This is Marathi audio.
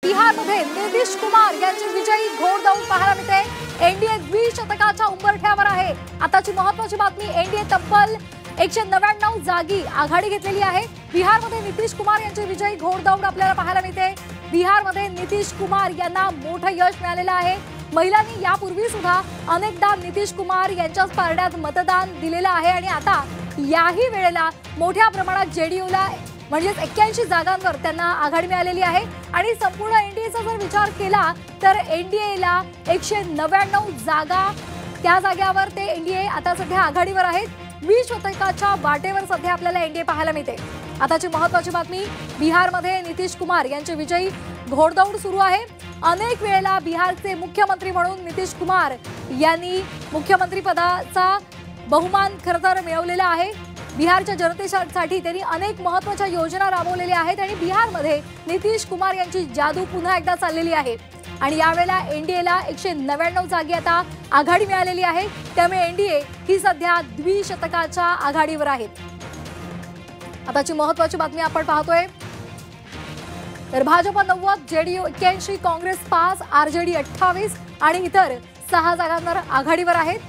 बिहारमध्ये नितीश कुमार यांची विजयी घोडदौड पाहायला मिळते। एनडीए द्विशतकाच्या उंबरठ्यावर आहे। आताची महत्त्वाची बातमी, एनडीए तब्बल 199 जागी आघाडी घेतलेली आहे। बिहारमध्ये नितीश कुमार यांची विजयी घोडदौड आपल्याला पाहायला मिळते। बिहारमध्ये नितीश कुमार यांना मोठं यश मिळालेलं आहे। महिलांनी यापूर्वी सुद्धा अनेकदा नितीश कुमार यांच्याच पारड्यात मतदान दिलेलं आहे आणि आता याही वेळेला मोठ्या प्रमाणात जेडीयूला म्हणजे 81 जागांवर त्यांना आघाडी मिळालेली आहे आणि संपूर्ण एनडीएचा जर विचार केला तर एनडीएला 199 जागा, त्या जागेवर ते एनडीए आता सध्या आघाडीवर आहेत। 20 शतकाच्या वाटेवर सध्या आपल्याला एनडीए पाहायला मिळते। आताची महत्त्वाची बातमी, बिहारमध्ये नितीश कुमार यांची विजयी घोडदौड सुरू आहे। अनेक वेळेला बिहारचे मुख्यमंत्री म्हणून नितीश कुमार यांनी मुख्यमंत्री पदाचा बहुमान खरं तर मिळवलेला आहे। बिहारच्या जनतेसाठी त्यांनी अनेक महत्त्वाच्या योजना राबवलेल्या आहेत आणि बिहारमध्ये नितीश कुमार यांची जादू पुन्हा एकदा चाललेली आहे आणि यावेळेला एनडीएला 199 जागी आता आघाडी मिळालेली आहे। त्यामुळे एनडीए ही सध्या द्विशतकाच्या आघाडीवर आहे। आताची महत्त्वाची बातमी आपण पाहतोय तर भाजप 90, जेडीयू 81, काँग्रेस 5, आरजेडी 28 आणि इतर 6 जागांवर आघाडीवर आहेत।